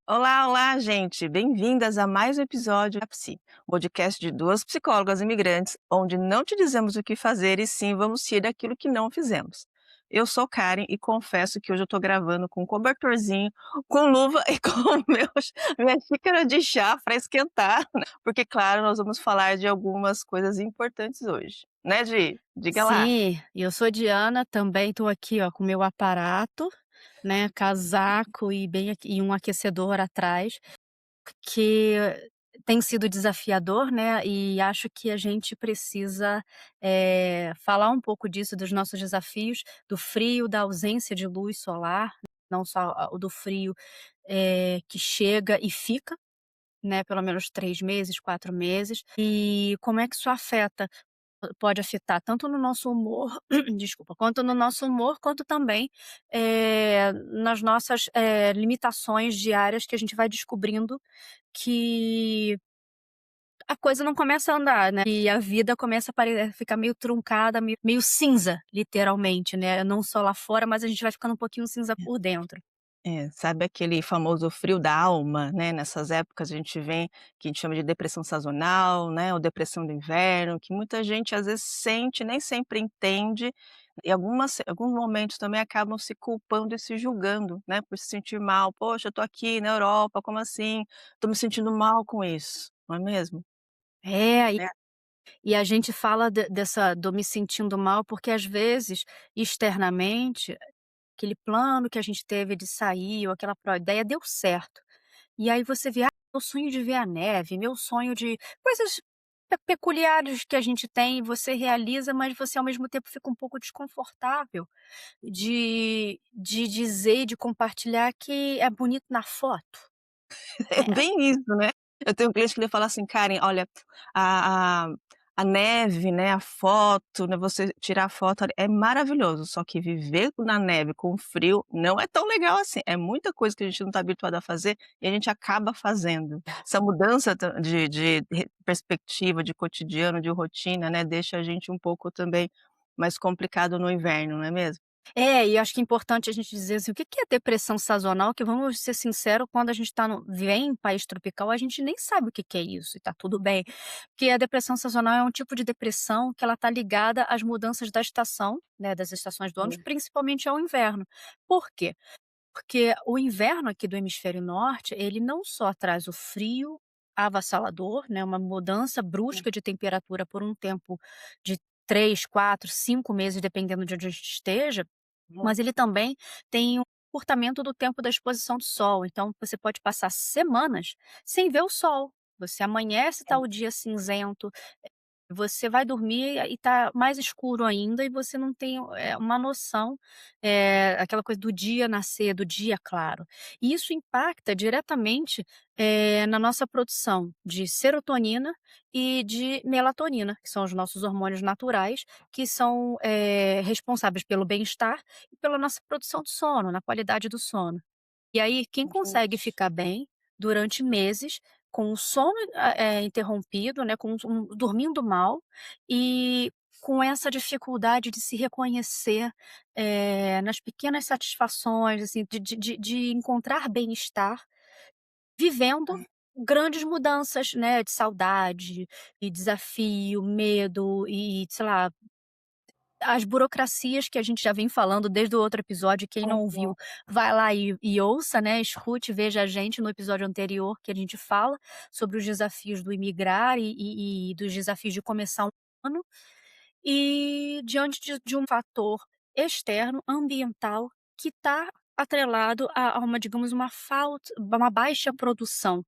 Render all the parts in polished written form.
Olá, olá, gente! Bem-vindas a mais um episódio da Psi, podcast de duas psicólogas imigrantes, onde não te dizemos o que fazer e sim vamos rir daquilo que não fizemos. Eu sou Karen e confesso que hoje eu tô gravando com um cobertorzinho, com luva e com minha xícara de chá para esquentar, né, porque, claro, nós vamos falar de algumas coisas importantes hoje, né, Gi? Diga lá. Sim, e eu sou Diana, também estou aqui, ó, com meu aparato, né, casaco e e um aquecedor atrás, que tem sido desafiador, né, e acho que a gente precisa, falar um pouco disso, dos nossos desafios, do frio, da ausência de luz solar, não só o do frio, que chega e fica, né, pelo menos 3 meses, 4 meses, e como é que isso afeta. Pode afetar tanto no nosso humor, desculpa, quanto no nosso humor, quanto também, nas nossas, limitações diárias que a gente vai descobrindo que a coisa não começa a andar, né, e a vida começa a ficar meio truncada, meio cinza, literalmente, né, não só lá fora, mas a gente vai ficando um pouquinho cinza por dentro. É, sabe aquele famoso frio da alma, né, nessas épocas a gente vem, que a gente chama de depressão sazonal, né, ou depressão do inverno, que muita gente às vezes sente, nem sempre entende, e alguns momentos também acabam se culpando e se julgando, né, por se sentir mal. "Poxa, eu tô aqui na Europa, como assim? Tô me sentindo mal com isso", não é mesmo? É, É. e a gente fala dessa do me sentindo mal, porque às vezes, externamente, aquele plano que a gente teve de sair ou aquela ideia deu certo. E aí você vê: "Ah, meu sonho de ver a neve, meu sonho de", coisas peculiares que a gente tem, você realiza, mas você ao mesmo tempo fica um pouco desconfortável de dizer e de compartilhar que é bonito na foto, É né. bem isso, né. Eu tenho um cliente que ele fala assim: "Karen, olha, a a a neve, né, a foto, né, você tirar foto é maravilhoso, só que viver na neve com frio não é tão legal assim, é muita coisa que a gente não está habituado a fazer e a gente acaba fazendo". Essa mudança de perspectiva, de cotidiano, de rotina, né, deixa a gente um pouco também mais complicado no inverno, não é mesmo? É, e acho que é importante a gente dizer assim, o que que é depressão sazonal, que vamos ser sincero, quando a gente tá vem em país tropical, a gente nem sabe o que que é isso, e tá tudo bem. Porque a depressão sazonal é um tipo de depressão que ela tá ligada às mudanças da estação, né, das estações do ano, Hum. principalmente ao inverno. Por quê? Porque o inverno aqui do hemisfério norte, ele não só traz o frio avassalador, né, uma mudança brusca de temperatura por um tempo de 3, 4, 5 meses, dependendo de onde a gente esteja, mas ele também tem um encurtamento do tempo da exposição do sol, então você pode passar semanas sem ver o sol. Você amanhece, tá o dia cinzento, você vai dormir e tá mais escuro ainda e você não tem, uma noção, aquela coisa do dia nascer, do dia claro. E isso impacta diretamente, na nossa produção de serotonina e de melatonina, que são os nossos hormônios naturais, que são, responsáveis pelo bem-estar e pela nossa produção de sono, na qualidade do sono. E aí, quem consegue Gente. ficar bem durante meses, com o sono, interrompido, né, com dormindo mal e com essa dificuldade de se reconhecer, nas pequenas satisfações, assim, de encontrar bem-estar, vivendo grandes mudanças, né, de saudade e desafio, medo e, sei lá, as burocracias que a gente já vem falando desde o outro episódio, quem não ouviu, vai lá e ouça, né, escute, veja a gente no episódio anterior que a gente fala sobre os desafios do imigrar e dos desafios de começar um ano, e diante de um fator externo, ambiental, que está atrelado a uma, digamos, uma baixa produção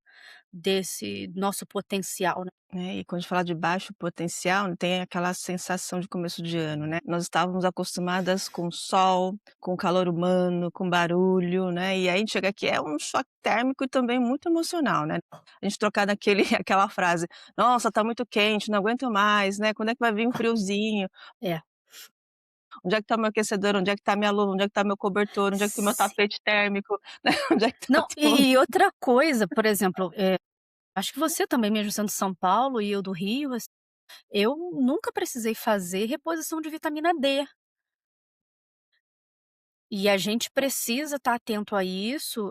desse nosso potencial, né. É, e quando a gente fala de baixo potencial, tem aquela sensação de começo de ano, né. Nós estávamos acostumadas com sol, com calor humano, com barulho, né, e aí chega aqui é um choque térmico e também muito emocional, né. A gente trocar daquele aquela frase: "Nossa, tá muito quente, não aguento mais, né, quando é que vai vir um friozinho? É. Onde é que tá meu aquecedor? Onde é que tá minha luva? Onde é que tá meu cobertor? Onde é que tá meu Sim. tapete térmico?", né, onde é que tá Não, tudo? e outra coisa, por exemplo, acho que você também, mesmo sendo de São Paulo e eu do Rio, eu nunca precisei fazer reposição de vitamina D, e a gente precisa estar atento a isso,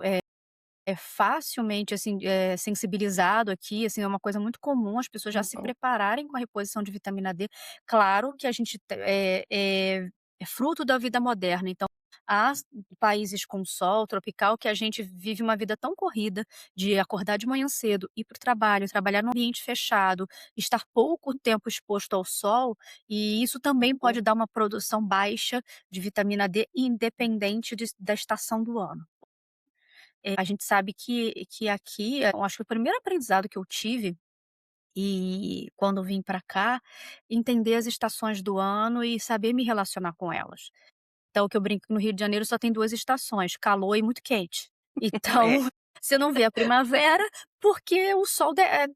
é facilmente, assim, sensibilizado aqui, assim, é uma coisa muito comum as pessoas já se Uhum. prepararem com a reposição de vitamina D. Claro que a gente é fruto da vida moderna, então há países com sol tropical que a gente vive uma vida tão corrida de acordar de manhã cedo, ir para o trabalho, trabalhar num ambiente fechado, estar pouco tempo exposto ao sol, e isso também pode dar uma produção baixa de vitamina D independente da estação do ano. A gente sabe que aqui, eu acho que o primeiro aprendizado que eu tive, e quando eu vim para cá, entender as estações do ano e saber me relacionar com elas. Então, o que eu brinco que no Rio de Janeiro só tem 2 estações, calor e muito quente. Então, É, você não vê a primavera, porque o sol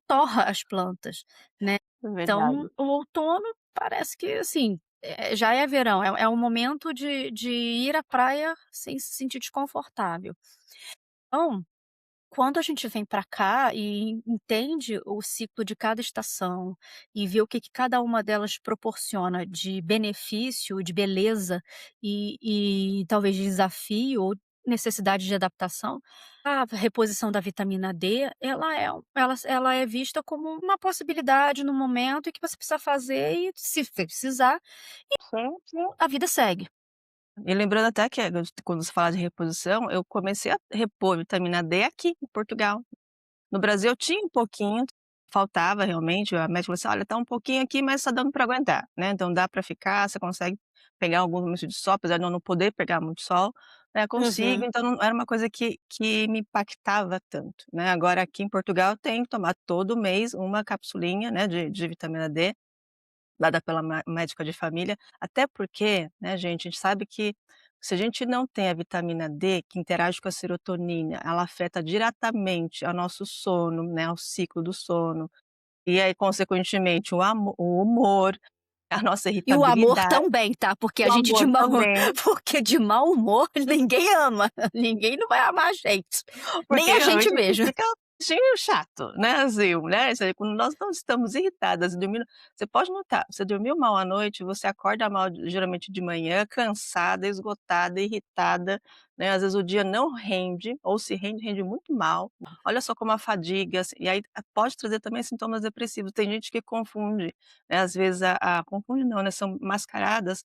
torra as plantas, né. é Então, verdade. o outono parece que, assim, já é verão, é o momento de ir à praia sem se sentir desconfortável. Então, quando a gente vem para cá e entende o ciclo de cada estação e vê o que que cada uma delas proporciona de benefício, de beleza e talvez de desafio ou necessidade de adaptação, a reposição da vitamina D, ela é vista como uma possibilidade no momento em que você precisa fazer e se precisar, Sim, sim. a vida segue. E lembrando até que quando você fala de reposição, eu comecei a repor vitamina D aqui em Portugal. No Brasil eu tinha um pouquinho, faltava realmente, a médica falou assim: "Olha, tá um pouquinho aqui, mas tá dando para aguentar, né, então dá para ficar, você consegue pegar algum momento de sol", apesar de eu não poder pegar muito sol, né, consigo, Uhum. então não era uma coisa que me impactava tanto, né. Agora aqui em Portugal eu tenho que tomar todo mês uma capsulinha, né, de vitamina D, dada pela médica de família, até porque, né, gente, a gente sabe que se a gente não tem a vitamina D, que interage com a serotonina, ela afeta diretamente ao nosso sono, né, ao ciclo do sono, e aí consequentemente o humor, a nossa E o amor irritabilidade, também, tá, porque a o gente de amor mau também. porque de mau humor ninguém ama, ninguém não vai amar a gente, nem Porque a gente realmente a gente mesmo. fica bichinho chato, né, assim, né, isso aí quando nós não estamos irritadas e dormindo você pode notar, você dormiu mal à noite, você acorda mal geralmente de manhã, cansada, esgotada, irritada, né, às vezes o dia não rende, ou se rende, rende muito mal. Olha só como a fadiga, assim, e aí pode trazer também sintomas depressivos. Tem gente que confunde, né, às vezes confunde não, né, são mascaradas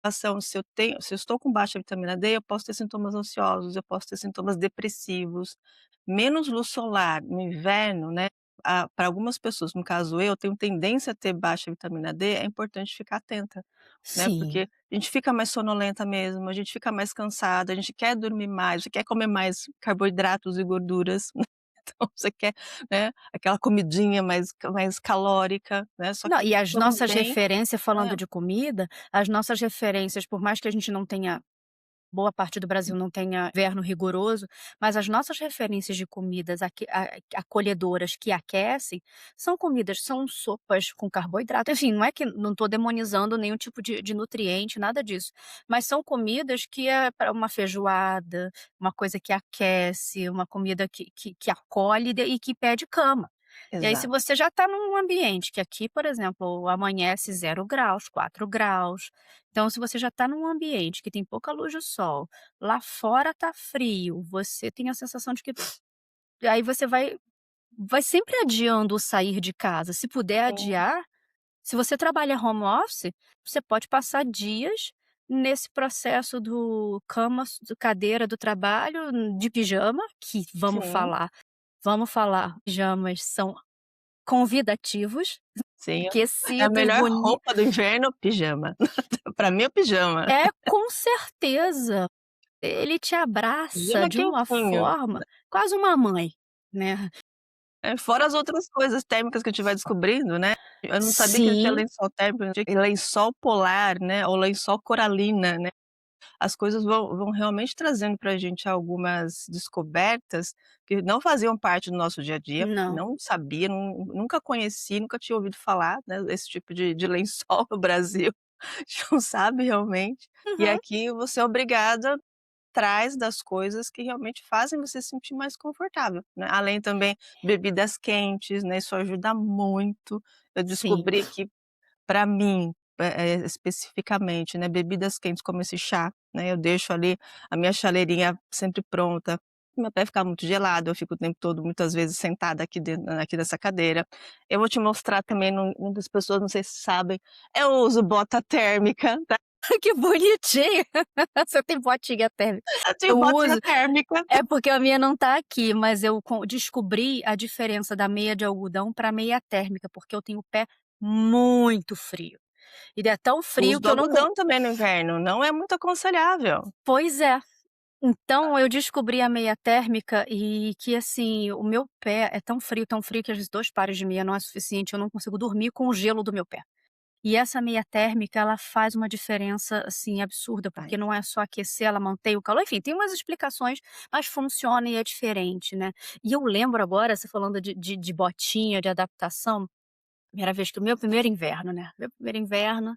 ação, se eu estou com baixa vitamina D, eu posso ter sintomas ansiosos, eu posso ter sintomas depressivos, menos luz solar no inverno, né, para algumas pessoas, no caso eu, tenho tendência a ter baixa vitamina D, é importante ficar atenta, né, Sim. porque a gente fica mais sonolenta mesmo, a gente fica mais cansada, a gente quer dormir mais, a gente quer comer mais carboidratos e gorduras, então você quer, né, aquela comidinha mais calórica, né, só Não, que e as nossas também referências é, falando de comida, as nossas referências, por mais que a gente não tenha boa parte do Brasil não tenha inverno rigoroso, mas as nossas referências de comidas acolhedoras que aquecem, são sopas com carboidrato, enfim, não é que não estou demonizando nenhum tipo de nutriente, nada disso, mas são comidas que é para uma feijoada, uma coisa que aquece, uma comida que acolhe e que pede cama. E aí se exato, você já está num ambiente que aqui, por exemplo, amanhece 0 graus, 4 graus, então, se você já está num ambiente que tem pouca luz do sol, lá fora tá frio, você tem a sensação de que aí você vai sempre adiando o sair de casa. Se puder sim, adiar, se você trabalha home office, você pode passar dias nesse processo do cadeira do trabalho, de pijama, que sim. vamos falar, pijamas são convidativos, Sim, é a aquecidos, melhor roupa do inverno, pijama. Pra mim é o pijama. com certeza. Ele te abraça Pijama de uma quentinho, forma quase uma mãe, né. fora as outras coisas térmicas que a gente vai descobrindo, né. Eu não sabia que existia Sim, lençol térmico, e lençol polar, né, ou lençol coralina, né. As coisas vão realmente trazendo pra gente algumas descobertas que não faziam parte do nosso dia a dia, não. não sabia, nunca conheci, nunca tinha ouvido falar, né, desse tipo de lençol no Brasil, a gente não sabe realmente. E Uhum. aqui você é obrigada atrás das coisas que realmente fazem você se sentir mais confortável, né, além também bebidas quentes, né, isso ajuda muito. Eu Sim. descobri que para mim, especificamente, né, bebidas quentes como esse chá, né, eu deixo ali a minha chaleirinha sempre pronta, meu pé ficar muito gelado, eu fico o tempo todo, muitas vezes, sentada aqui nessa cadeira. Eu vou te mostrar também, muitas pessoas não sei se sabem, eu uso bota térmica, tá. Que bonitinho. Você tem botinha térmica. Eu tenho Eu botinha uso térmica. é porque a minha não tá aqui, mas eu descobri a diferença da meia de algodão para meia térmica, porque eu tenho o pé muito frio. E é tão Uso frio do que eu não con algodão também no inverno, não é muito aconselhável. pois é. Então eu descobri a meia térmica e que, assim, o meu pé é tão frio que às vezes 2 pares de meia não é suficiente, eu não consigo dormir com o gelo do meu pé. E essa meia térmica, ela faz uma diferença, assim, absurda, porque Faz. não é só aquecer, ela mantém o calor, enfim, tem umas explicações, mas funciona e é diferente, né. E eu lembro agora, você falando de botinha, de adaptação, primeira vez que o meu primeiro inverno, né, meu primeiro inverno,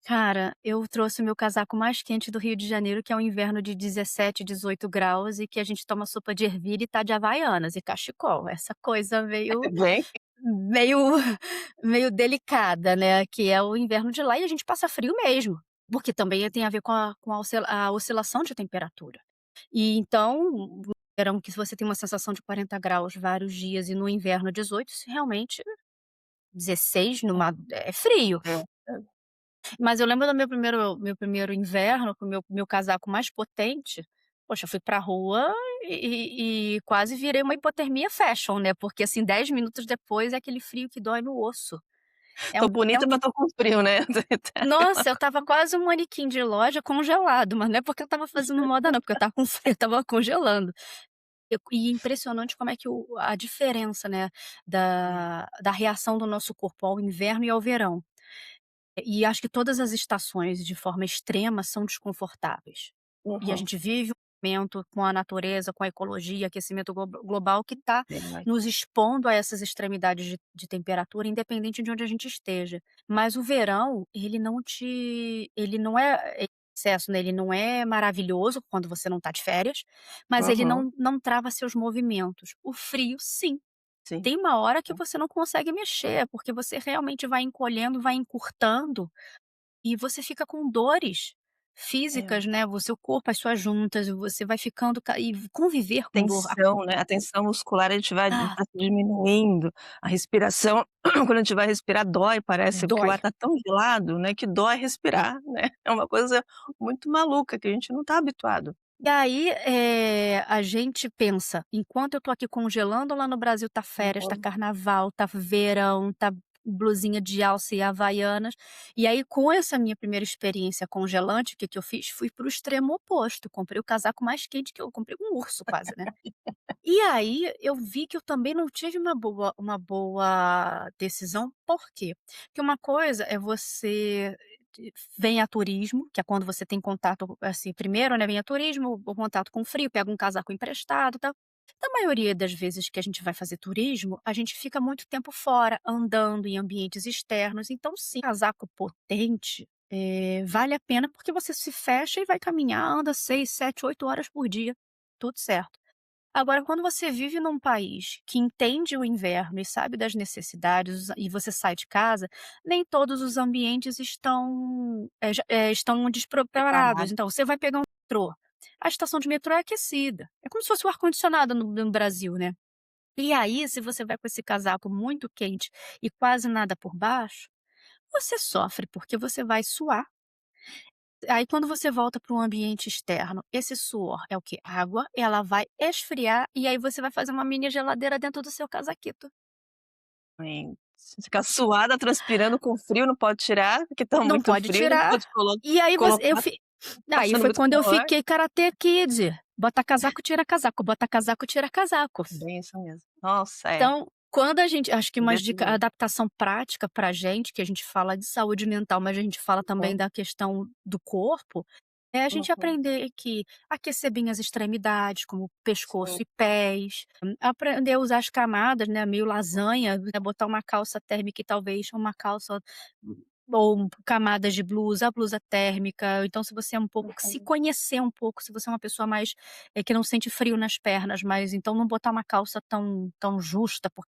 cara, eu trouxe o meu casaco mais quente do Rio de Janeiro, que é um inverno de 17, 18 graus e que a gente toma sopa de ervilha e tá de Havaianas e cachecol, essa coisa Bem, meio meio delicada, né, que é o inverno de lá e a gente passa frio mesmo, porque também tem a ver com a oscilação de temperatura. E então, no verão que você tem uma sensação de 40 graus vários dias e no inverno 18, isso realmente 16 é frio. é, é. Mas eu lembro do meu primeiro inverno com o meu casaco mais potente, poxa, eu fui pra rua e quase virei uma hipotermia fashion, né, porque, assim, 10 minutos depois é aquele frio que dói no osso. É Tô um bonita, vento mas tô com frio, né. nossa, eu estava quase um manequim de loja congelado, mas não é porque eu estava fazendo moda não, porque eu estava com frio, eu estava congelando. E é impressionante como é que a diferença, né, da reação do nosso corpo ao inverno e ao verão. E acho que todas as estações, de forma extrema, são desconfortáveis. E a Uhum. gente vive um momento com a natureza, com a ecologia, aquecimento global que está Verdade. nos expondo a essas extremidades de temperatura, independente de onde a gente esteja. Mas o verão, ele não é excesso, né, ele não é maravilhoso quando você não está de férias, mas ele Uhum. não trava seus movimentos. O frio, sim. Sim. Tem uma hora que É. você não consegue mexer, porque você realmente vai encolhendo, vai encurtando, e você fica com dores É. físicas, né, o seu corpo, as suas juntas, você vai ficando e conviver com dor Tensão, né, a tensão muscular a gente vai ah, diminuindo, a respiração, quando a gente vai respirar dói, parece, porque o dói. ar tá tão gelado, né, que dói respirar, né. É uma coisa muito maluca que a gente não tá habituado. E aí, a gente pensa, enquanto eu tô aqui congelando, lá no Brasil tá férias, tá Uhum. carnaval, tá verão, tá blusinha de alça e havaianas, e aí com essa minha primeira experiência congelante, o que que eu fiz? Fui para o extremo oposto, comprei o casaco mais quente que eu comprei um urso quase, né. E aí eu vi que eu também não tive uma boa decisão, por quê? Porque uma coisa é você vem a turismo, que é quando você tem contato, assim, primeiro, né, vem a turismo, o contato com frio, pega um casaco emprestado, tal. Na maioria das vezes que a gente vai fazer turismo, a gente fica muito tempo fora, andando em ambientes externos, então sim, casaco potente, vale a pena, porque você se fecha e vai caminhar, anda 6, 7, 8 horas por dia, tudo certo. Agora, quando você vive num país que entende o inverno e sabe das necessidades e você sai de casa, nem todos os ambientes estão despreparados. Preparado. Então, você vai pegar um metrô, a estação de metrô é aquecida, é como se fosse o ar-condicionado no Brasil, né. E aí, se você vai com esse casaco muito quente e quase nada por baixo, você sofre, porque você vai suar. Aí quando você volta para um ambiente externo, esse suor é o quê? Água, ela vai esfriar e aí você vai fazer uma mini geladeira dentro do seu casaquito. Sim. Você fica suada, transpirando com frio, não pode tirar, porque tá Não muito pode frio, não tirar, pode e aí você eu colocar, fi aí passando foi muito quando eu calor. fiquei Karate Kid, bota casaco, tira casaco, bota casaco, tira casaco. Bem isso mesmo. Nossa, é, Então, quando a gente acho que umas desse dica jeito. adaptação prática pra gente, que a gente fala de saúde mental, mas a gente fala também Uhum, da questão do corpo, é a gente uhum. aprender que aquecer bem as extremidades, como pescoço Sim. e pés, aprender a usar as camadas, né, meio lasanha, né, botar uma calça térmica e talvez uma calça ou camadas de blusa, a blusa térmica, ou então se você é um pouco se Uhum. conhecer um pouco, se você é uma pessoa mais, que não sente frio nas pernas, mas então não botar uma calça tão justa, porque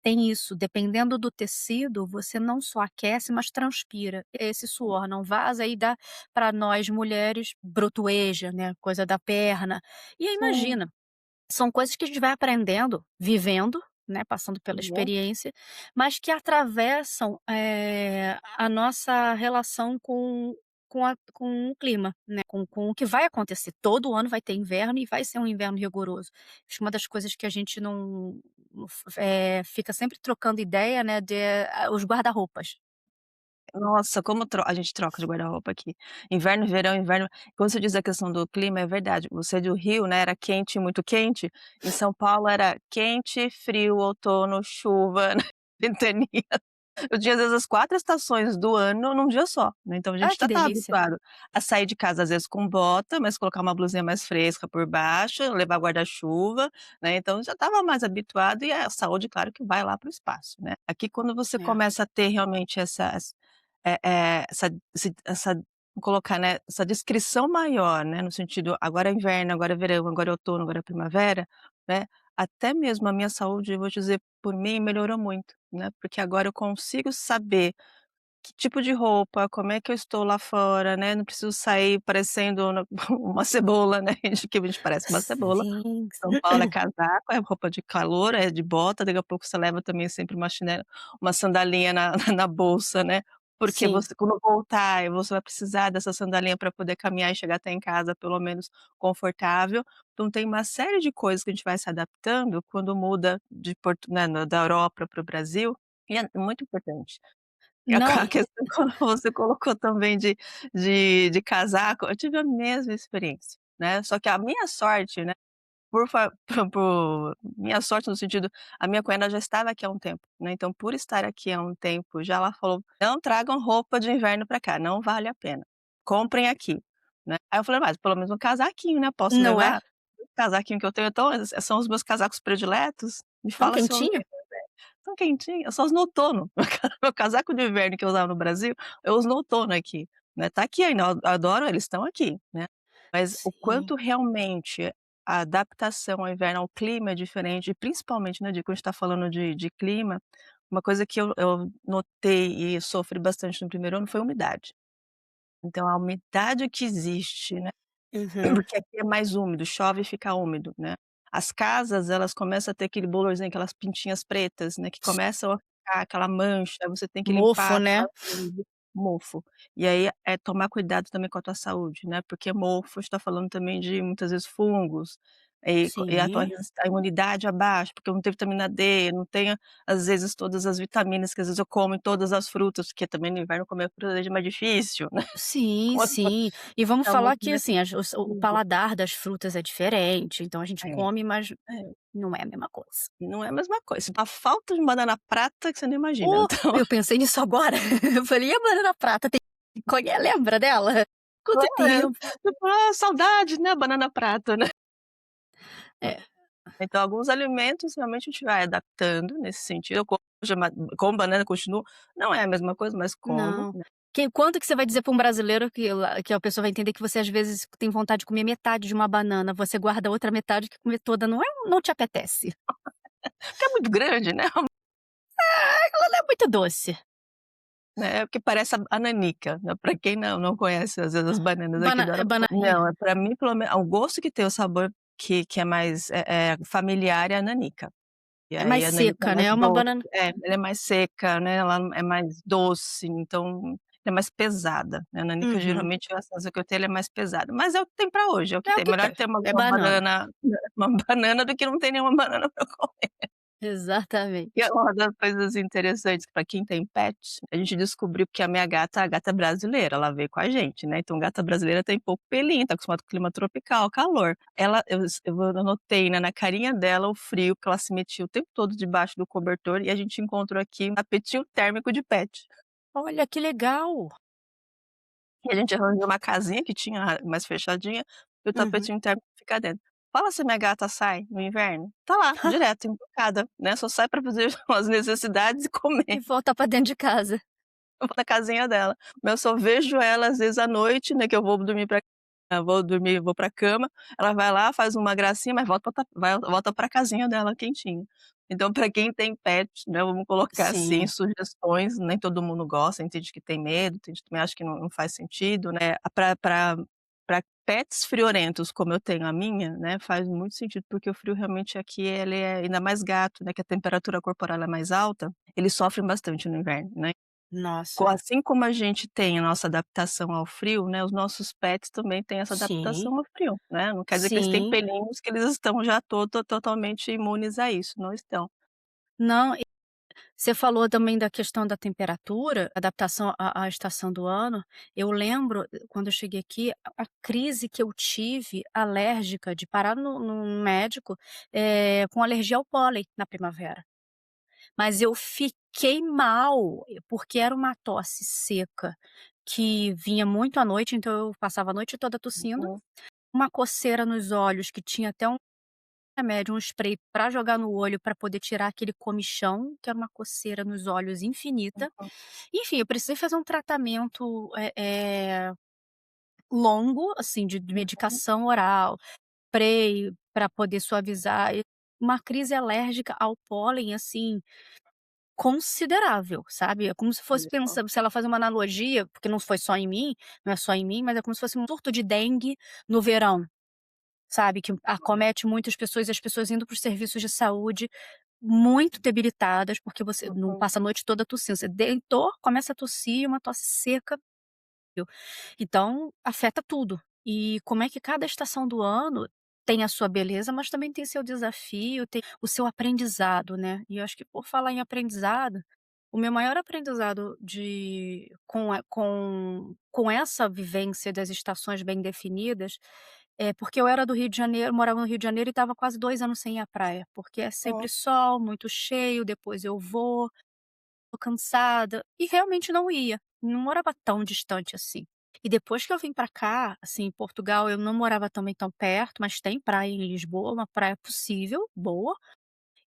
tem isso, dependendo do tecido, você não só aquece, mas transpira. Esse suor não vaza e dá para nós mulheres brotoeja, né, coisa da perna. E aí Sim. imagina. São coisas que a gente vai aprendendo, vivendo, né, passando pela Uhum. experiência, mas que atravessam, a nossa relação com o clima, né, com o que vai acontecer. Todo ano vai ter inverno e vai ser um inverno rigoroso. Acho que uma das coisas que a gente fica sempre trocando ideia, né, os guarda-roupas. Nossa, como a gente troca de guarda-roupa aqui. Inverno, verão, inverno. Quando você diz a questão do clima, é verdade. Você é do Rio, né, era quente, muito quente. Em São Paulo era quente, frio, outono, chuva, né, ventania. Eu tinha às vezes as 4 estações do ano num dia só, né, então a Ai, gente que já tá delícia. habituado a sair de casa às vezes com bota, mas colocar uma blusinha mais fresca por baixo, levar guarda-chuva, né, então já estava mais habituado e a saúde claro que vai lá para o espaço, né. Aqui quando você É. começa a ter realmente essa colocar, né, essa descrição maior, né, no sentido agora é inverno, agora é verão, agora é outono, agora é primavera, né, até mesmo a minha saúde, eu vou te dizer por mim, melhorou muito, né, porque agora eu consigo saber que tipo de roupa, como é que eu estou lá fora, né, não preciso sair parecendo uma cebola, né, de que a gente parece uma cebola. Sim. São Paulo é casaco, é roupa de calor, é de bota, daqui a pouco você leva também sempre uma sandalinha na na bolsa, né, porque Sim. você quando voltar, você vai precisar dessa sandalinha para poder caminhar e chegar até em casa pelo menos confortável. Então tem uma série de coisas que a gente vai se adaptando quando muda de né, da Europa para o Brasil, e é muito importante. E a Não, a questão quando você colocou também de casaco, eu tive a mesma experiência, né, só que a minha sorte, né, por fa por minha sorte no sentido, a minha cunhada já estava aqui há um tempo, né, então por estar aqui há um tempo, já ela falou: "Não tragam roupa de inverno pra cá, não vale a pena, comprem aqui", né. Aí eu falei: "Mas pelo menos um casaquinho, né, posso não é? levar?". O casaquinho que eu tenho então, são os meus casacos prediletos, me Tão fala se eu quentinho? tão quentinho, eu só uso no outono. Meu casaco de inverno que eu usava no Brasil, eu uso no outono aqui, né, tá aqui ainda, eu adoro eles, estão aqui, né. Mas o Sim. quanto realmente a adaptação ao inverno, ao clima é diferente, e principalmente, né, de quando a gente tá falando de clima, uma coisa que eu notei e sofri bastante no primeiro ano foi a umidade. Então a umidade que existe, né, Uhum. porque aqui é mais úmido, chove e fica úmido, né. As casas, elas começam a ter aquele bolorzinho, aquelas pintinhas pretas, né, que começam a ficar aquela mancha, aí você tem que limpar Mofo, aquela né? mofo. E aí é tomar cuidado também com a tua saúde, né, porque mofo, a gente tá falando também de muitas vezes fungos, e a tua Sim. a imunidade abaixa, porque não tem vitamina D, não tenho, às vezes, todas as vitaminas que às vezes eu como em todas as frutas, porque também no inverno comer fruta é mais difícil, né. Sim, Quando sim. E vamos tá muito falar que, mais assim, o sensível. paladar das frutas é diferente, então a gente É, come, mas é. não é a mesma coisa. Não é a mesma coisa, a falta de banana prata que você não imagina, Oh, então eu pensei nisso agora. Eu falei: "E a banana prata, tem lembra dela? Quanto claro, tempo?" tipo, saudade, né, banana prata, né. É, Então alguns alimentos realmente a gente vai adaptando nesse sentido, eu como banana, continuo, não é a mesma coisa, mas como, não. né. Quanto que você vai dizer para um brasileiro que a pessoa vai entender que você, às vezes, tem vontade de comer metade de uma banana, você guarda a outra metade, que comer toda não te apetece. Porque é muito grande, né, Ela não é muito doce. né, porque parece a nanica, né, pra quem não conhece às vezes as bananas aqui da Europa, não, é pra mim pelo menos o gosto que tem, o sabor que é mais, familiar é a nanica. E é aí mais a nanica é seca, né, mais é uma doce, banana ela é mais seca, né, ela é mais doce, então é mais pesada, né, a nanica uhum. geralmente a sensação que eu tenho ela é mais pesada, mas é o que tem pra hoje, é o que É o tem, que melhor tem, ter é uma banana. banana uma banana do que não ter nenhuma banana pra comer. E é Exatamente. uma das coisas interessantes pra quem tem pet, a gente descobriu que a gata é brasileira, ela veio com a gente, né, então gata brasileira tem pouco pelinho, tá acostumada com clima tropical, calor. Ela eu notei, né, na carinha dela o frio, que ela se metia o tempo todo debaixo do cobertor e a gente encontrou aqui um tapetinho térmico de pet. Olha, que legal. E a gente arranjou uma casinha que tinha mais fechadinha, e o Uhum. tapetinho térmico fica dentro. Fala se minha gata sai no inverno, tá lá, direto, embocada, né, só sai pra fazer as necessidades e E comer. volta pra dentro de casa. Na casinha dela. Mas eu só vejo ela às vezes à noite, né, que eu vou pra cama, ela vai lá, faz uma gracinha, mas volta pra casinha dela quentinha. Então pra quem tem pet, né, vamos colocar assim, Sim. sugestões, nem todo mundo gosta, tem gente que tem medo, tem gente que também acha que não faz sentido, né, pra Para pets friorentos como eu tenho a minha, né, faz muito sentido, porque o frio realmente aqui ele é ainda mais gato, né, que a temperatura corporal é mais alta, eles sofrem bastante no inverno, né. Nossa. Assim como a gente tem a nossa adaptação ao frio, né, os nossos pets também têm essa Sim, adaptação ao frio, né, não quer dizer que eles têm sim. pelinhos que eles estão já totalmente imunes a isso, não estão. Não, você falou também da questão da temperatura, adaptação à estação do ano. Eu lembro, quando eu cheguei aqui, a crise que eu tive alérgica de parar no médico, com alergia ao pólen na primavera. Mas eu fiquei mal, porque era uma tosse seca que vinha muito à noite, então eu passava a noite toda tossindo, Uhum, uma coceira nos olhos que tinha até um remédio, um spray pra jogar no olho pra poder tirar aquele comichão, que era uma coceira nos olhos infinita. uhum, Enfim, eu precisei fazer um tratamento, longo, assim, de uhum. medicação oral, spray pra poder suavizar, e uma crise alérgica ao pólen, assim, considerável, sabe. É como se fosse Olha só. pensando se ela fazer uma analogia, porque não foi só em mim, não é só em mim, mas é como se fosse um surto de dengue no verão, sabe, que acomete muitas pessoas e as pessoas indo para os serviços de saúde muito debilitadas, porque você não Uhum. passa a noite toda tossindo, você deitou, começa a tossir, uma tosse seca, então afeta tudo. E como é que cada estação do ano tem a sua beleza, mas também tem seu desafio, tem o seu aprendizado, né. E eu acho que por falar em aprendizado, o meu maior aprendizado de com essa vivência das estações bem definidas, é porque eu era do Rio de Janeiro, morava no Rio de Janeiro e estava quase 2 anos sem ir à praia, porque é Ó, sempre sol, muito cheio, depois eu vou, tô cansada, e realmente não ia, não morava tão distante assim. E depois que eu vim pra cá, assim, em Portugal, eu não morava também tão perto, mas tem praia em Lisboa, uma praia possível, boa,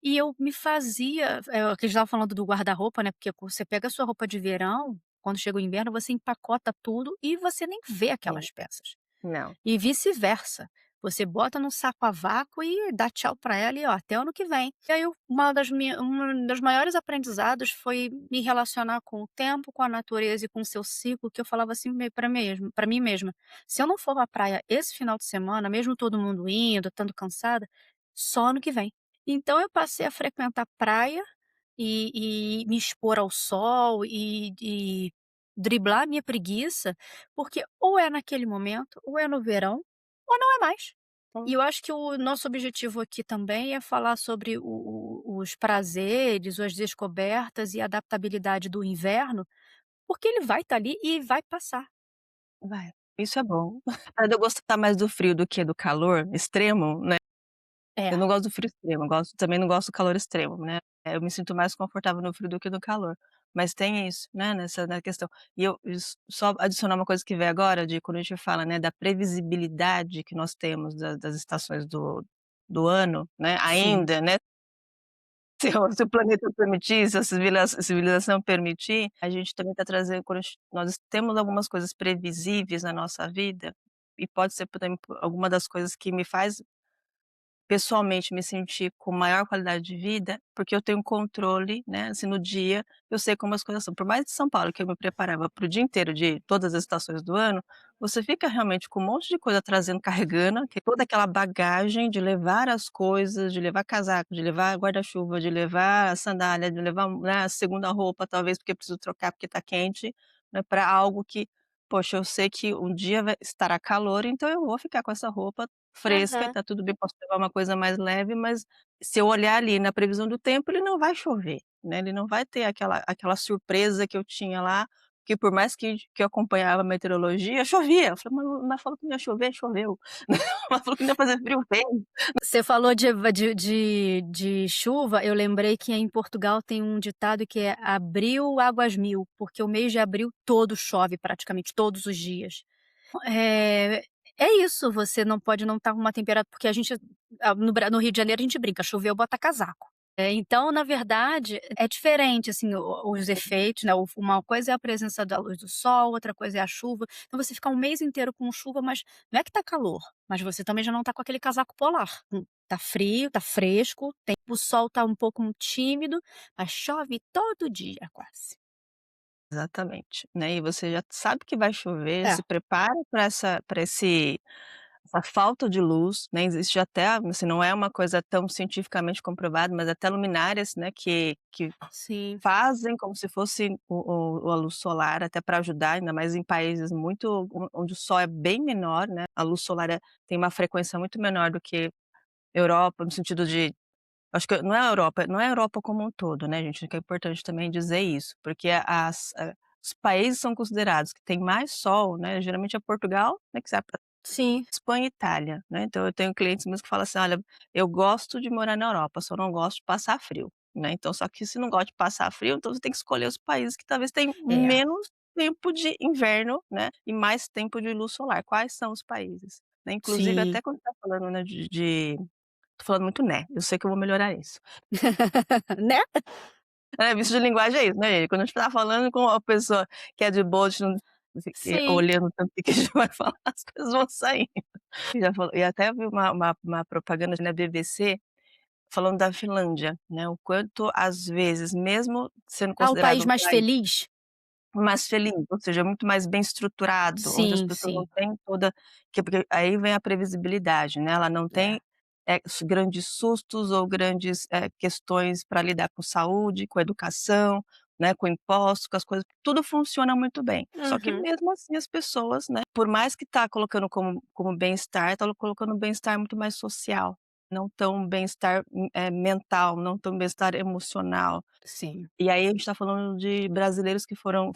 e eu me fazia, o que a gente estava falando do guarda-roupa, né, porque você pega a sua roupa de verão, quando chega o inverno, você empacota tudo e você nem vê sim. aquelas peças. Não. E vice-versa. Você bota num saco a vácuo e dá tchau pra ela e ó, até ano que vem. E aí um dos maiores aprendizados foi me relacionar com o tempo, com a natureza e com o seu ciclo, que eu falava assim pra mim mesma: "Se eu não for pra praia esse final de semana, mesmo todo mundo indo, estando cansada, só ano que vem". Então eu passei a frequentar praia e me expor ao sol e driblar a minha preguiça, porque ou é naquele momento, ou é no verão, ou não é mais. E Hum, eu acho que o nosso objetivo aqui também é falar sobre os prazeres, as descobertas e a adaptabilidade do inverno, porque ele vai estar ali e vai passar. vai. Isso é bom. Apesar de eu gostar mais do frio do que do calor extremo, né, eu É, não gosto do frio extremo, eu gosto também não gosto do calor extremo, né, eu me sinto mais confortável no frio do que no calor. Mas tem isso, né, na questão. E eu só adicionar uma coisa que veio agora, de quando a gente fala, né, da previsibilidade que nós temos das estações do ano, né, sim. ainda, né, se o planeta permitir, se a civilização permitir, a gente também está trazendo quando nós temos algumas coisas previsíveis na nossa vida, e pode ser também alguma das coisas que me faz pessoalmente me sentir com maior qualidade de vida, porque eu tenho um controle, né, assim, no dia, eu sei como as coisas são. Por mais de São Paulo que eu me preparava para o dia inteiro de todas as estações do ano, você fica realmente com um monte de coisa trazendo, carregando, que toda aquela bagagem de levar as coisas, de levar casaco, de levar guarda-chuva, de levar a sandália, de levar, né, a segunda roupa, talvez porque eu preciso trocar porque está quente, né, para algo que, poxa, eu sei que um dia estará calor, então eu vou ficar com essa roupa fresca, Aham. tá tudo bem, posso levar uma coisa mais leve, mas se eu olhar ali na previsão do tempo, ele não vai chover, né, ele não vai ter aquela surpresa que eu tinha lá, que por mais que eu acompanhava a meteorologia, chovia. Eu falei: Mas falou que não ia chover, choveu. Mas falou que não ia fazer frio, fez". Você falou de chuva, eu lembrei que em Portugal tem um ditado que é "abril águas mil", porque o mês de abril todo chove praticamente todos os dias. É é isso, você não pode não estar com uma temperatura porque a gente, no Rio de Janeiro a gente brinca, choveu bota casaco. Então na verdade é diferente, assim, os efeitos, né, uma coisa é a presença da luz do sol, outra coisa é a chuva, então você fica um mês inteiro com chuva, mas não é que tá calor, mas você também já não tá com aquele casaco polar. Tá frio, tá fresco, o sol tá um pouco tímido, mas chove todo dia quase. exatamente, né, e você já sabe que vai chover, É, se prepara para essa falta de luz, né, existe até, assim, não é uma coisa tão cientificamente comprovada, mas até luminárias, né, que sim, fazem como se fosse a luz solar, até para ajudar, ainda mais em países muito onde o sol é bem menor, né, a luz solar tem uma frequência muito menor do que Europa, no sentido de, acho que não é a Europa como um todo, né, gente, que é importante também dizer isso, porque os países são considerados que têm mais sol, né, geralmente é Portugal, né, que sim, Espanha e Itália, né, então eu tenho clientes meus que falam assim: "Olha, eu gosto de morar na Europa, só não gosto de passar frio", né, então só que se não gosta de passar frio, então você tem que escolher os países que talvez tenham é, menos tempo de inverno, né, e mais tempo de luz solar. Quais são os países? Né, inclusive sim. até quando tá falando, né, tô falando muito "né", eu sei que eu vou melhorar isso. Né? É, vício de linguagem é isso, né, gente, quando a gente tá falando com uma pessoa que é de boa, a gente não fica Sim. olhando tanto que a gente vai falar, as coisas vão sair. Já falou e até vi uma propaganda na BBC falando da Finlândia, né, o quanto às vezes, mesmo sendo Ah, o considerado país um mais país feliz? mais feliz, ou seja, muito mais bem estruturado, onde as Sim, pessoas não sim. têm toda, porque aí vem a previsibilidade, né, ela não É. tem, grandes sustos ou grandes, questões para lidar com saúde, com educação, né, com impostos, com as coisas, tudo funciona muito bem. Só que Uhum. mesmo assim as pessoas, né, por mais que tá colocando como bem-estar, tá colocando um bem-estar muito mais social, não tão bem-estar, mental, não tão bem-estar emocional. Sim, E aí a gente está falando de brasileiros que foram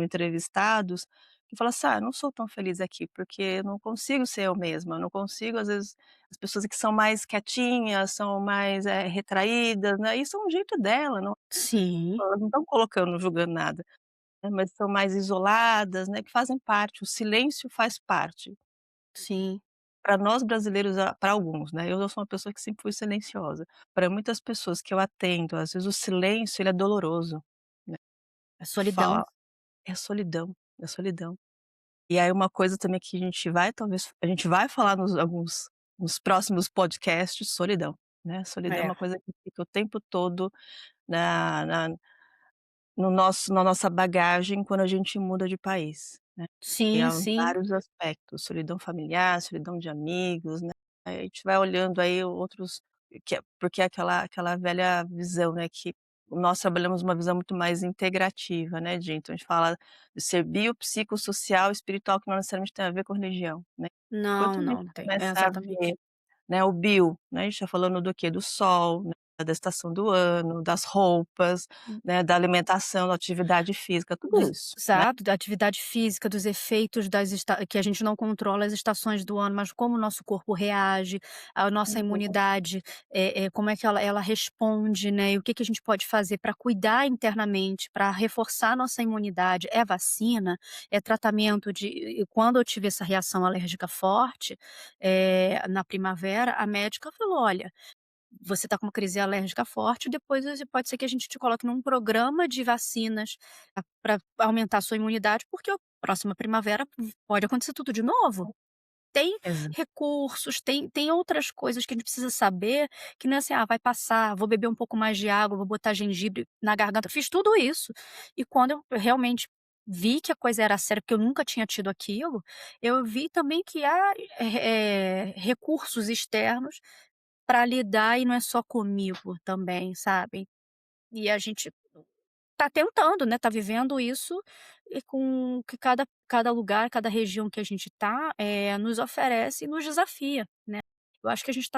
entrevistados, que falam assim: "Ah, eu não sou tão feliz aqui, porque eu não consigo ser eu mesma, eu não consigo, às vezes, as pessoas que são mais quietinhas, são mais, retraídas, né, isso é um jeito dela, não, sim, elas não estão colocando, julgando nada, né, mas são mais isoladas, né, que fazem parte, o silêncio faz parte. sim. Para nós brasileiros, para alguns, né, eu sou uma pessoa que sempre fui silenciosa. Para muitas pessoas que eu atendo, às vezes o silêncio ele é doloroso, né, A solidão. fala é a solidão, é a solidão. E aí uma coisa também que a gente vai falar nos próximos podcasts, solidão, né, solidão é É. uma coisa que fica o tempo todo na na no nosso na nossa bagagem quando a gente muda de país, né. E Sim, há sim. vários aspectos, solidão familiar, solidão de amigos, né, aí a gente vai olhando aí outros, porque é aquela velha visão, né, que nós trabalhamos uma visão muito mais integrativa, né, então a gente fala de ser biopsicossocial, espiritual, que não necessariamente tem a ver com religião, né. Quanto Não, a gente não, não tem. É, começa a exatamente. ver, né, o bio, né, a gente está falando do quê? Do sol, né, da estação do ano, das roupas, né, da alimentação, da atividade física, tudo isso, né. Exato, da atividade física, dos efeitos das que a gente não controla as estações do ano, mas como o nosso corpo reage, a nossa Uhum. imunidade, como é que ela responde, né, e o que que a gente pode fazer para cuidar internamente, para reforçar a nossa imunidade. É vacina, é tratamento e quando eu tive essa reação alérgica forte, na primavera, a médica falou: "Olha, você está com uma crise alérgica forte, depois pode ser que a gente te coloque num programa de vacinas para aumentar a sua imunidade, porque a próxima primavera pode acontecer tudo de novo. Tem Exa recursos, tem outras coisas que a gente precisa saber, que não é assim: "Ah, vai passar, vou beber um pouco mais de água, vou botar gengibre na garganta", fiz tudo isso. E quando eu realmente vi que a coisa era séria, porque eu nunca tinha tido aquilo, eu vi também que há, recursos externos para lidar e não é só comigo também, sabe. E a gente tá tentando, né, tá vivendo isso e com que cada lugar, cada região que a gente tá, nos oferece e nos desafia, né. Eu acho que a gente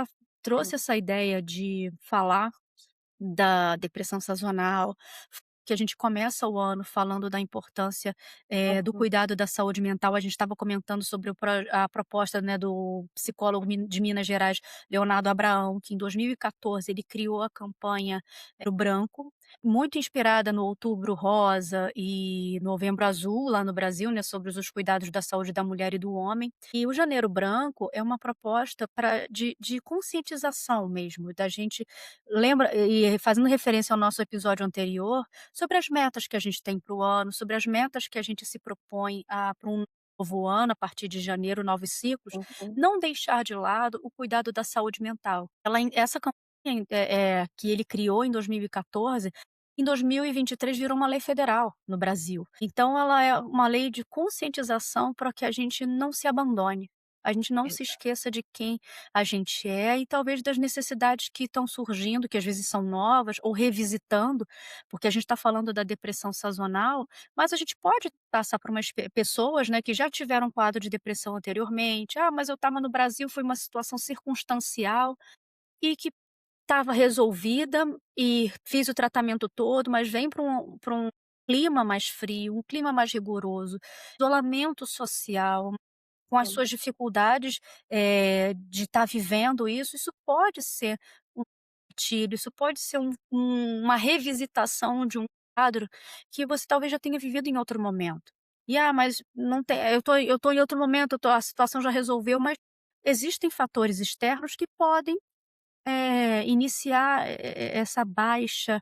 trouxe essa ideia de falar da depressão sazonal, que a gente começa o ano falando da importância, do Uhum, cuidado da saúde mental. A gente estava comentando sobre a proposta, né, do psicólogo de Minas Gerais, Leonardo Abraão, que em 2014 ele criou a campanha o Branco, muito inspirada no Outubro Rosa e Novembro Azul, lá no Brasil, né, sobre os cuidados da saúde da mulher e do homem. E o Janeiro Branco é uma proposta de conscientização mesmo, da gente. Lembra, e fazendo referência ao nosso episódio anterior, sobre as metas que a gente tem para o ano, sobre as metas que a gente se propõe para um novo ano, a partir de janeiro, novos ciclos, uhum, não deixar de lado o cuidado da saúde mental. Essa campanha, que ele criou em 2014, em 2023 virou uma lei federal no Brasil. Então ela é uma lei de conscientização para que a gente não se abandone, a gente não se Exato. esqueça de quem a gente é e talvez das necessidades que estão surgindo, que às vezes são novas, ou revisitando, porque a gente está falando da depressão sazonal, mas a gente pode passar por umas pessoas, né, que já tiveram um quadro de depressão anteriormente. "Ah, mas eu estava no Brasil, foi uma situação circunstancial", e que estava resolvida e fiz o tratamento todo, mas vem para um clima mais frio, um clima mais rigoroso, isolamento social, com as suas dificuldades, de estar vivendo isso, isso pode ser um gatilho, isso pode ser uma revisitação de um quadro que você talvez já tenha vivido em outro momento. E, "Ah, mas não tem, eu tô em outro momento, a situação já resolveu", mas existem fatores externos que podem iniciar essa baixa,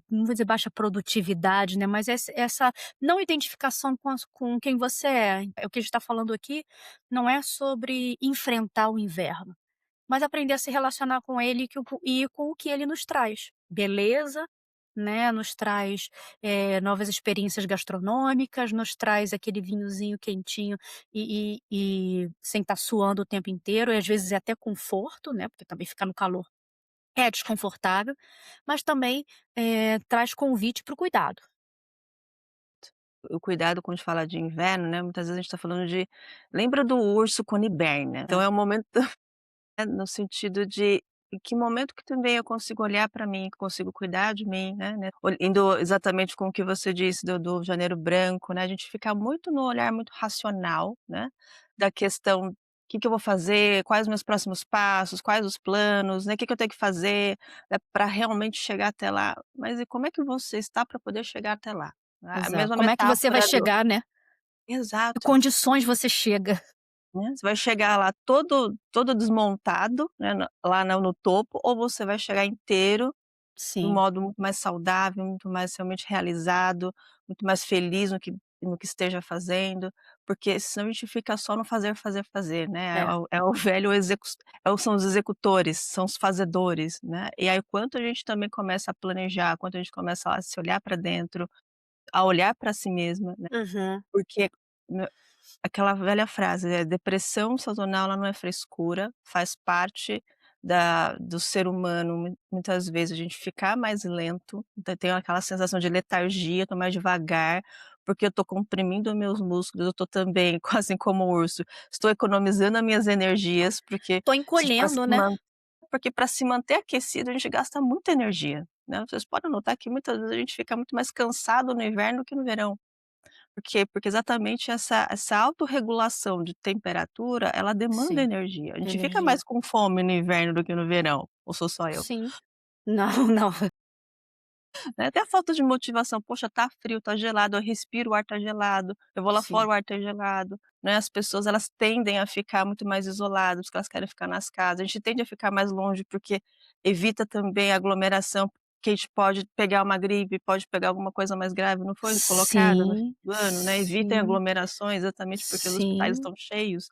não vou dizer baixa produtividade, né, mas essa não identificação com quem você é. O que a gente está falando aqui não é sobre enfrentar o inverno, mas aprender a se relacionar com ele e com o que ele nos traz. Beleza, né, nos traz, novas experiências gastronômicas, nos traz aquele vinhozinho quentinho e sem estar suando o tempo inteiro e às vezes é até conforto, né, porque também ficar no calor é desconfortável, mas também, traz convite para o cuidado. O cuidado quando a gente fala de inverno, né, muitas vezes a gente está falando de lembra do urso quando hiberna, então É. é o momento no sentido de em que momento que também eu consigo olhar para mim, que consigo cuidar de mim, né, indo exatamente com o que você disse do janeiro branco, né, a gente fica muito no olhar muito racional, né, da questão: "Que eu vou fazer? Quais os meus próximos passos? Quais os planos, né, que eu tenho que fazer, para realmente chegar até lá?". Mas e como é que você está para poder chegar até lá? A Exato. mesma Como é que você vai metáfora do chegar, né? Que exato. condições você chega. Né, você vai chegar lá todo desmontado, né, lá no topo, ou você vai chegar inteiro, de um Sim, modo muito mais saudável, muito mais realmente realizado, muito mais feliz no que esteja fazendo, porque senão a gente fica só no fazer, fazer, fazer, né, é. é o velho são os executores, são os fazedores, né, e aí quanto a gente também começa a planejar, quanto a gente começa a se olhar para dentro, a olhar para si mesma, né, Uhum. porque aquela velha frase, depressão sazonal ela não é frescura, faz parte do ser humano, muitas vezes a gente ficar mais lento, então tem aquela sensação de letargia, tô mais devagar, porque eu tô comprimindo meus músculos, eu tô também, quase como o urso, estou economizando as minhas energias, porque Tô se pra se encolhendo, né? man porque para se manter aquecido a gente gasta muita energia, né, vocês podem notar que muitas vezes a gente fica muito mais cansado no inverno do que no verão. Por quê? Porque exatamente essa autorregulação de temperatura, ela demanda Sim, energia. A gente fica energia. mais com fome no inverno do que no verão, ou sou só eu? Sim. Não, não. Né, até a falta de motivação, "Poxa, tá frio, tá gelado, eu respiro, o ar tá gelado, eu vou lá fora, Sim. o ar tá gelado", né, as pessoas elas tendem a ficar muito mais isoladas, porque elas querem ficar nas casas, a gente tende a ficar mais longe, porque evita também a aglomeração, que a gente pode pegar uma gripe, pode pegar alguma coisa mais grave, não foi colocado no fim Sim, do ano, né, evitem sim, aglomerações, exatamente porque os hospitais sim, estão cheios.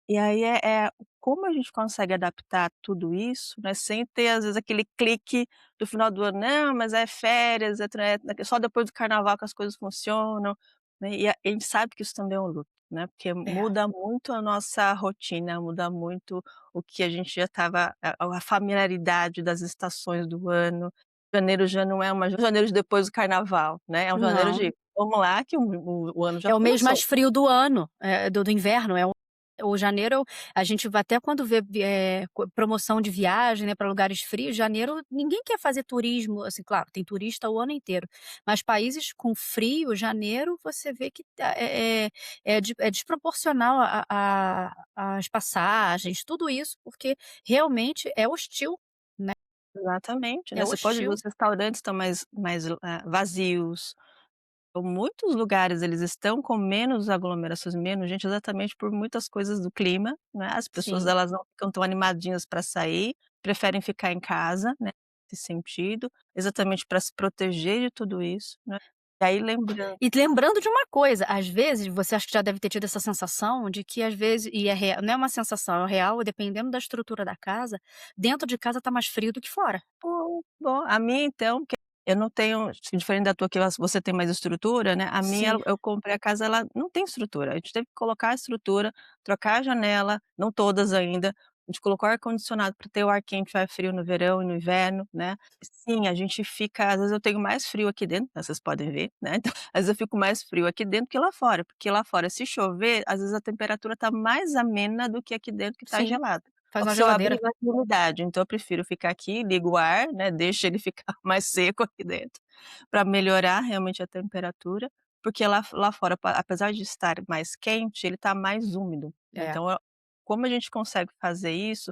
E aí é como a gente consegue adaptar tudo isso, né, sem ter às vezes aquele clique do final do ano: "Não, mas é férias, só depois do carnaval que as coisas funcionam", né, e a gente sabe que isso também é um luto, né, porque é. muda muito a nossa rotina, muda muito o que a gente já estava a familiaridade das estações do ano. Janeiro já não é uma janeiro de depois do carnaval, né, é um janeiro Não, de: "Vamos lá que o ano já é o mês mais começou". frio do ano, do inverno, o janeiro a gente vai até quando vê promoção de viagem, né, pra lugares frios, janeiro ninguém quer fazer turismo, assim, claro, tem turista o ano inteiro, mas países com frio, janeiro você vê que é desproporcional as passagens, tudo isso, porque realmente é hostil, né, Exatamente, é né, você pode ver hostil. os restaurantes estão mais, vazios, ou muitos lugares eles estão com menos aglomerações, menos gente, exatamente por muitas coisas do clima, né, as pessoas Sim. elas não ficam tão animadinhas para sair, preferem ficar em casa, né, nesse sentido, exatamente para se proteger de tudo isso, né. E aí lembrando E lembrando de uma coisa, às vezes, você acha que já deve ter tido essa sensação de que às vezes e é rea não é uma sensação, é real, dependendo da estrutura da casa, dentro de casa tá mais frio do que fora. bom, a minha então, eu não tenho diferente da tua que você tem mais estrutura, né, a minha Sim, eu comprei a casa, ela não tem estrutura, a gente teve que colocar a estrutura, trocar a janela, não todas ainda, a gente colocou ar-condicionado para ter o ar quente e o ar frio no verão e no inverno, né. Sim, a gente fica às vezes eu tenho mais frio aqui dentro, né, vocês podem ver, né, então, às vezes eu fico mais frio aqui dentro que lá fora, porque lá fora se chover, às vezes a temperatura tá mais amena do que aqui dentro que tá sim, gelado. faz Só uma que se eu abrir geladeira. vai ter umidade, então eu prefiro ficar aqui, ligo o ar, né, deixo ele ficar mais seco aqui dentro, para melhorar realmente a temperatura, porque lá fora, apesar de estar mais quente, ele está mais úmido, né, É. então como a gente consegue fazer isso,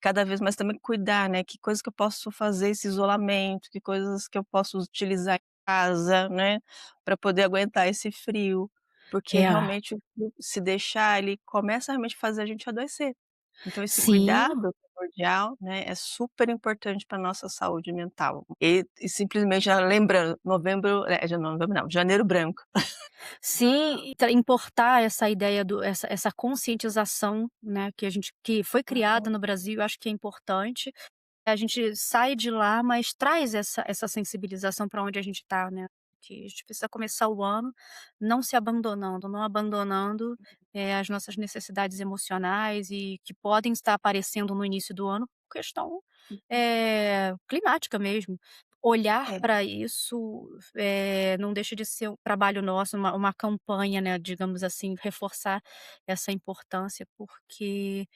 cada vez mais também cuidar, né, que coisas que eu posso fazer esse isolamento, que coisas que eu posso utilizar em casa, né, para poder aguentar esse frio, porque É. realmente o frio, se deixar, ele começa realmente a fazer a gente adoecer. Então esse Sim. cuidado primordial, né, é super importante para nossa saúde mental. E simplesmente já lembrando, novembro já não, novembro não, janeiro branco. Sim, e importar essa ideia do essa conscientização, né, que a gente que foi criada Uhum, no Brasil, eu acho que é importante. A gente sai de lá, mas traz essa sensibilização para onde a gente está, né, que a gente precisa começar o ano não se abandonando, não abandonando, as nossas necessidades emocionais e que podem estar aparecendo no início do ano, questão, uhum. climática mesmo. Olhar É, para isso, não deixa de ser um trabalho nosso, uma campanha, né, digamos assim, reforçar essa importância, porque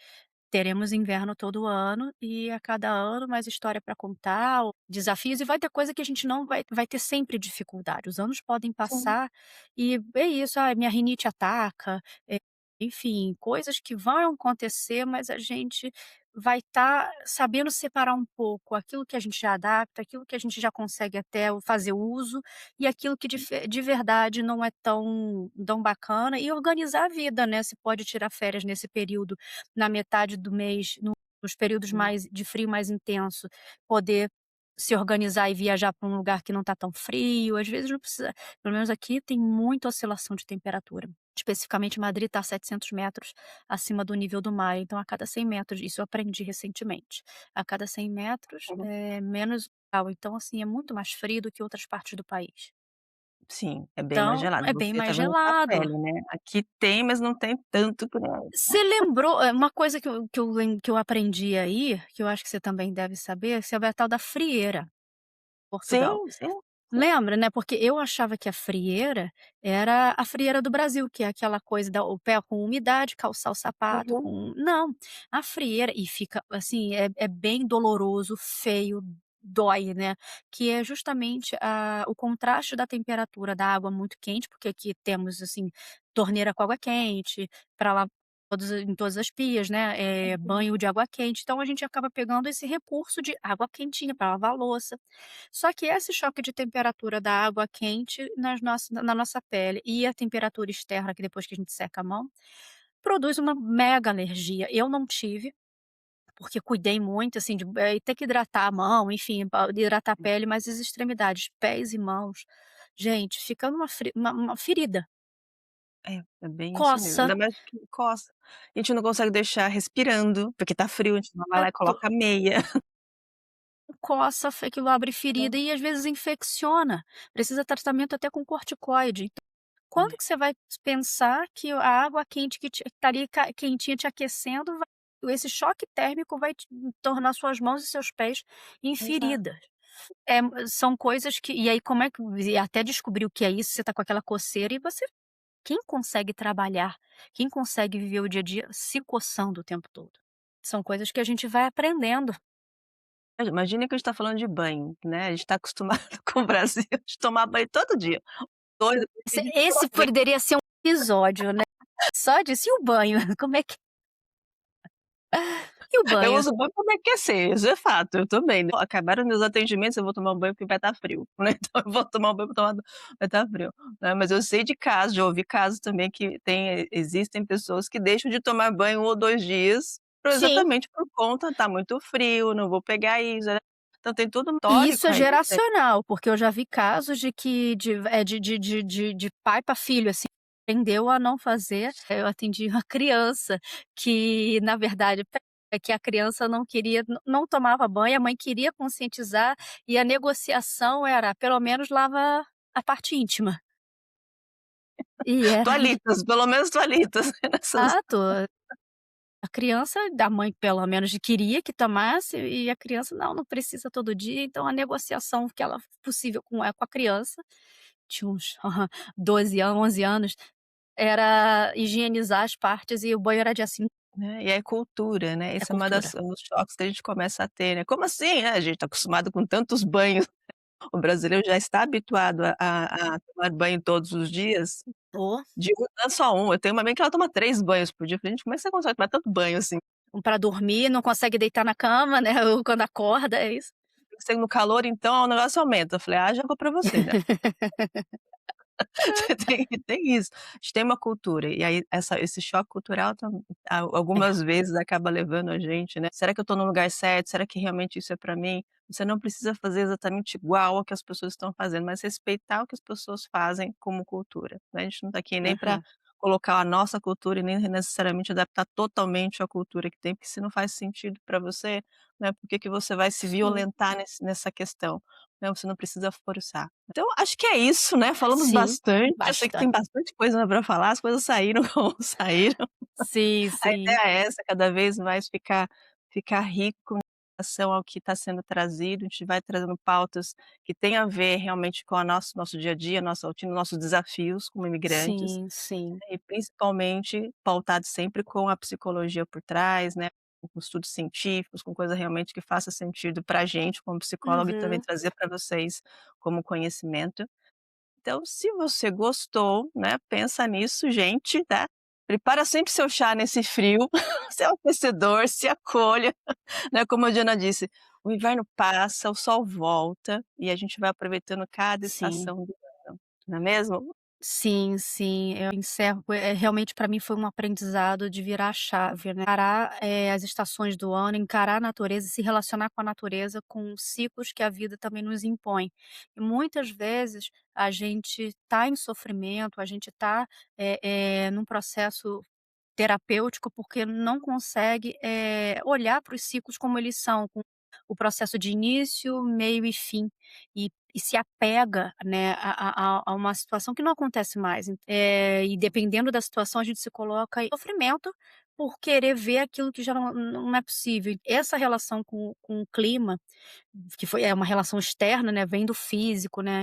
teremos inverno todo ano e a cada ano mais história para contar, ou desafios, e vai ter coisa que a gente não vai ter sempre dificuldade. Os anos podem sim. passar e é isso, minha rinite ataca, enfim, coisas que vão acontecer, mas a gente vai estar sabendo separar um pouco aquilo que a gente já adapta, aquilo que a gente já consegue até fazer uso, e aquilo que de verdade não é tão bacana, e organizar a vida, né, se pode tirar férias nesse período, na metade do mês, nos períodos Hum, mais de frio mais intenso, poder se organizar e viajar para um lugar que não está tão frio, às vezes não precisa, pelo menos aqui tem muita oscilação de temperatura. Especificamente Madrid está a 700 metros acima do nível do mar, então a cada 100 metros, isso eu aprendi recentemente, a cada 100 metros uhum. é menos grau, então assim, é muito mais frio do que outras partes do país. Sim, é bem mais Então, gelado, é bem você tá mais vendo na gelado. pele, né. Aqui tem, mas não tem tanto que nem aí. Você lembrou uma coisa que eu aprendi aí, que eu acho que você também deve saber, sobre a tal da frieira, Portugal. Sim, sim, sim. Lembra, né, porque eu achava que a frieira era a frieira do Brasil, que é aquela coisa da o pé com umidade, calçar o sapato Uhum, com não, a frieira e fica assim, é bem doloroso, feio, dói, né, que é justamente o contraste da temperatura da água muito quente, porque aqui temos, assim, torneira com água quente, para lá em todas as pias, né, uhum, banho de água quente, então a gente acaba pegando esse recurso de água quentinha para lavar a louça. Só que esse choque de temperatura da água quente na nossa pele e a temperatura externa, que depois que a gente seca a mão, produz uma mega alergia. Eu não tive, porque cuidei muito, assim, de ter que hidratar a mão, enfim, hidratar a pele, mas as extremidades, pés e mãos, gente, fica uma ferida, é bem isso mesmo, coça, ainda mais que coça. A gente não consegue deixar respirando, porque tá frio, a gente vai lá e exato, coloca meia. coça, aquilo abre ferida e às vezes infecciona, precisa tratamento até com corticoide. Quando que você vai pensar que a água quente que tá ali quentinha te aquecendo, esse choque térmico vai te tornar suas mãos e seus pés em Exato. feridas. São coisas que e aí como é que e até descobrir o que é isso, você tá com aquela coceira e você quem consegue trabalhar, quem consegue viver o dia a dia se coçando o tempo todo? São coisas que a gente vai aprendendo. Imagina que a gente tá falando de banho, né, a gente tá acostumado com o Brasil de tomar banho todo dia. Doido porque a gente toma Esse banho. poderia ser um episódio, né, só disso. E o banho? Como é que e o Eu banho? uso banho pra me aquecer, isso é fato, eu também, né. Acabaram meus atendimentos, eu vou tomar um banho porque vai estar frio, né, então eu vou tomar um banho pra tomar vai estar frio, né, mas eu sei de casos, já ouvi casos também que existem pessoas que deixam de tomar banho 1 ou 2 dias, Sim. exatamente por conta, tá muito frio, não vou pegar isso, né. Então tem todo um E isso histórico é aí, né. geracional, porque eu já vi casos de que de pai para filho, assim, aprendeu a não fazer. Eu atendi uma criança que, na verdade, É que a criança não queria, não tomava banho, a mãe queria conscientizar, e a negociação era: "Pelo menos lava a parte íntima". E era Toalhitas, pelo menos toalhitas nessas. exato. A criança da mãe pelo menos queria que tomasse, e a criança: "Não, não precisa todo dia", então a negociação que ela possível com a criança, tinha uns 12 anos, 11 anos, era higienizar as partes e o banho era dia sim, Né, e é cultura, né, é esse é uma cultura. das um dos choques que a gente começa a ter, né, como assim? A gente tá acostumado com tantos banhos, o brasileiro já está habituado a tomar banho todos os dias, Ou digo não é só um, eu tenho uma amiga que ela toma 3 banhos por dia, eu falei: "Gente, como é que você consegue tomar tanto banho assim?" pra dormir, não consegue deitar na cama, né, ou quando acorda, é isso. "Você no calor então o negócio aumenta", eu falei: "Haja água pra você, né". Tem isso. A gente tem uma cultura, e aí esse choque cultural É, algumas vezes acaba levando a gente, né, "Será que eu estou no lugar certo? Será que realmente isso é para mim?". Você não precisa fazer exatamente igual ao que as pessoas estão fazendo, mas respeitar o que as pessoas fazem como cultura, né, a gente não está aqui nem para aham. colocar a nossa cultura e nem necessariamente adaptar totalmente à cultura que tem, porque se não faz sentido para você, né, por que que você vai se Sim, violentar nessa questão, né, você não precisa forçar. Então, acho que é isso, né, falamos sim, bastante, eu sei que tem bastante. bastante coisa para falar, as coisas saíram como saíram. Sim, A sim, ideia é essa, cada vez mais ficar rico em relação ao que está sendo trazido, a gente vai trazendo pautas que têm a ver realmente com a nosso dia a dia, nossa rotina, nossos desafios como imigrantes, sim, sim. e principalmente pautado sempre com a psicologia por trás, né, com estudos científicos, com coisa realmente que faça sentido pra gente como psicólogo e também Uhum. trazer para vocês como conhecimento. Então, se você gostou, né, pensa nisso, gente, tá. Prepara sempre seu chá nesse frio, seu aquecedor, se acolha, né, como a Diana disse, o inverno passa, o sol volta e a gente vai aproveitando cada Sim. estação do ano, não é mesmo? Sim, sim, eu encerro realmente para mim foi um aprendizado de virar a chave, né, encarar, as estações do ano, encarar a natureza e se relacionar com a natureza, com ciclos que a vida também nos impõe. E muitas vezes a gente tá em sofrimento, a gente tá, num processo terapêutico, porque não consegue, olhar para os ciclos como eles são, com o processo de início, meio e fim, e se apega, né, a uma situação que não acontece mais. E dependendo da situação, a gente se coloca em sofrimento por querer ver aquilo que já não é possível. Essa relação com o clima, que é uma relação externa, né, vem do físico, né,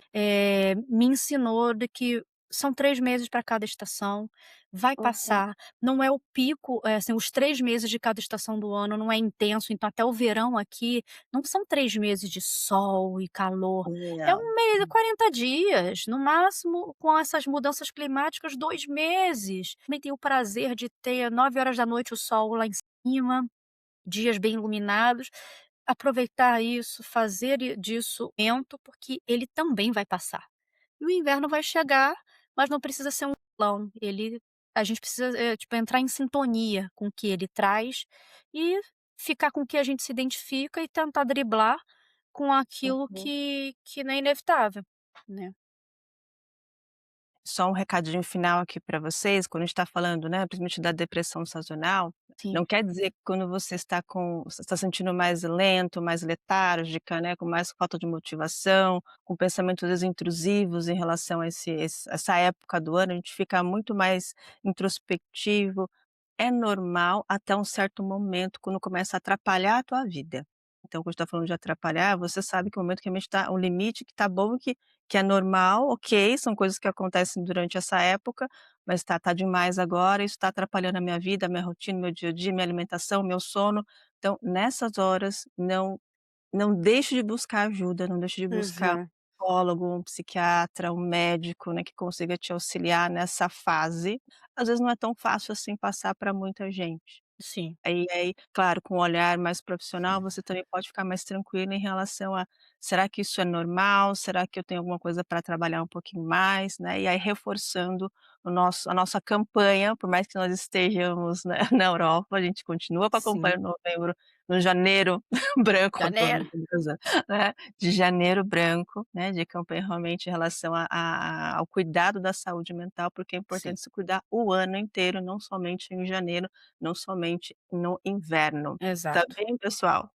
me ensinou de que são 3 meses para cada estação, vai Uhum. passar, não é o pico, assim, os 3 meses de cada estação do ano não é intenso, então até o verão aqui não são 3 meses de sol e calor, é Não. 1 mês, 40 dias, no máximo, com essas mudanças climáticas, 2 meses. Também tenho o prazer de ter 9 horas da noite o sol lá em cima, dias bem iluminados, aproveitar isso, fazer disso porque ele também vai passar. E o inverno vai chegar, mas não precisa ser um vilão, a gente precisa, tipo, entrar em sintonia com o que ele traz e ficar com o que a gente se identifica e tentar driblar com aquilo Uhum. que não é inevitável, né. Só um recadinho final aqui para vocês, quando a gente está falando, né, principalmente da depressão sazonal, Sim. não quer dizer que quando você está sentindo mais lento, mais letárgica, né, com mais falta de motivação, com pensamentos às vezes intrusivos em relação a essa época do ano, a gente fica muito mais introspectivo, é normal até um certo momento, quando começa a atrapalhar a tua vida. Então, quando está falando de atrapalhar, você sabe que o momento que realmente está um limite que tá bom, que é normal, ok, são coisas que acontecem durante essa época, mas tá demais agora, isso está atrapalhando a minha vida, a minha rotina, meu dia a dia, minha alimentação, meu sono. Então, nessas horas, não deixe de buscar ajuda, não deixe de buscar um Uhum. psicólogo, um psiquiatra, um médico, né, que consiga te auxiliar nessa fase. Às vezes não é tão fácil assim passar para muita gente. Sim. Aí, claro, com um olhar mais profissional, você também pode ficar mais tranquila em relação a: "Será que isso é normal? Será que eu tenho alguma coisa para trabalhar um pouquinho mais?", né, e aí reforçando a nossa campanha, por mais que nós estejamos, né, na Europa, a gente continua com a campanha Sim, no novembro, no janeiro branco, eu tô janeiro. mentalizando, né, de janeiro branco, né, de campanha realmente em relação ao cuidado da saúde mental, porque é Sim, importante se cuidar o ano inteiro, não somente em janeiro, não somente no inverno. Tá exato. bem, pessoal?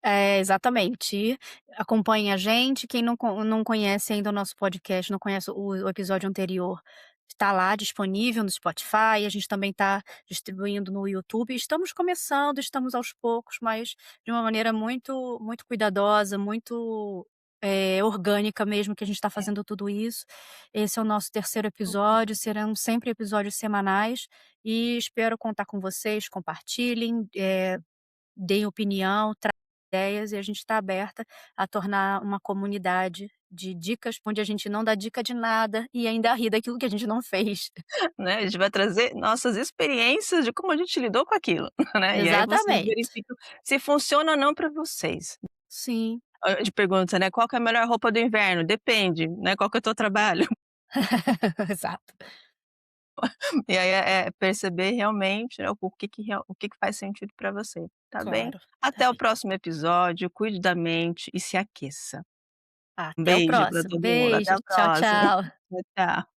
É, exatamente. Acompanhe a gente, quem não conhece ainda o nosso podcast, não conhece o episódio anterior, está lá disponível no Spotify, a gente também está distribuindo no YouTube. Estamos começando, estamos aos poucos, mas de uma maneira muito cuidadosa, muito, orgânica mesmo, que a gente está É. fazendo tudo isso. Esse é o nosso terceiro episódio, serão sempre episódios semanais e espero contar com vocês, compartilhem, deem opinião, ideias e a gente está aberta a tornar uma comunidade de dicas, onde a gente não dá dica de nada e ainda ri daquilo que a gente não fez. Né, a gente vai trazer nossas experiências de como a gente lidou com aquilo, né, e aí vocês Exatamente. verificam se funciona ou não para vocês. Sim, A gente pergunta, né: "Qual que é a melhor roupa do inverno?" "Depende", né, "Qual que é o teu trabalho?" exato, E aí é perceber realmente, né, o que que faz sentido para você, tá bem? claro. Tá Até o bem. próximo episódio, cuide da mente e se aqueça. Um Até o beijo para próximo. todo mundo, até Beijo. a Tchau, próxima. tchau. Tchau, tchau.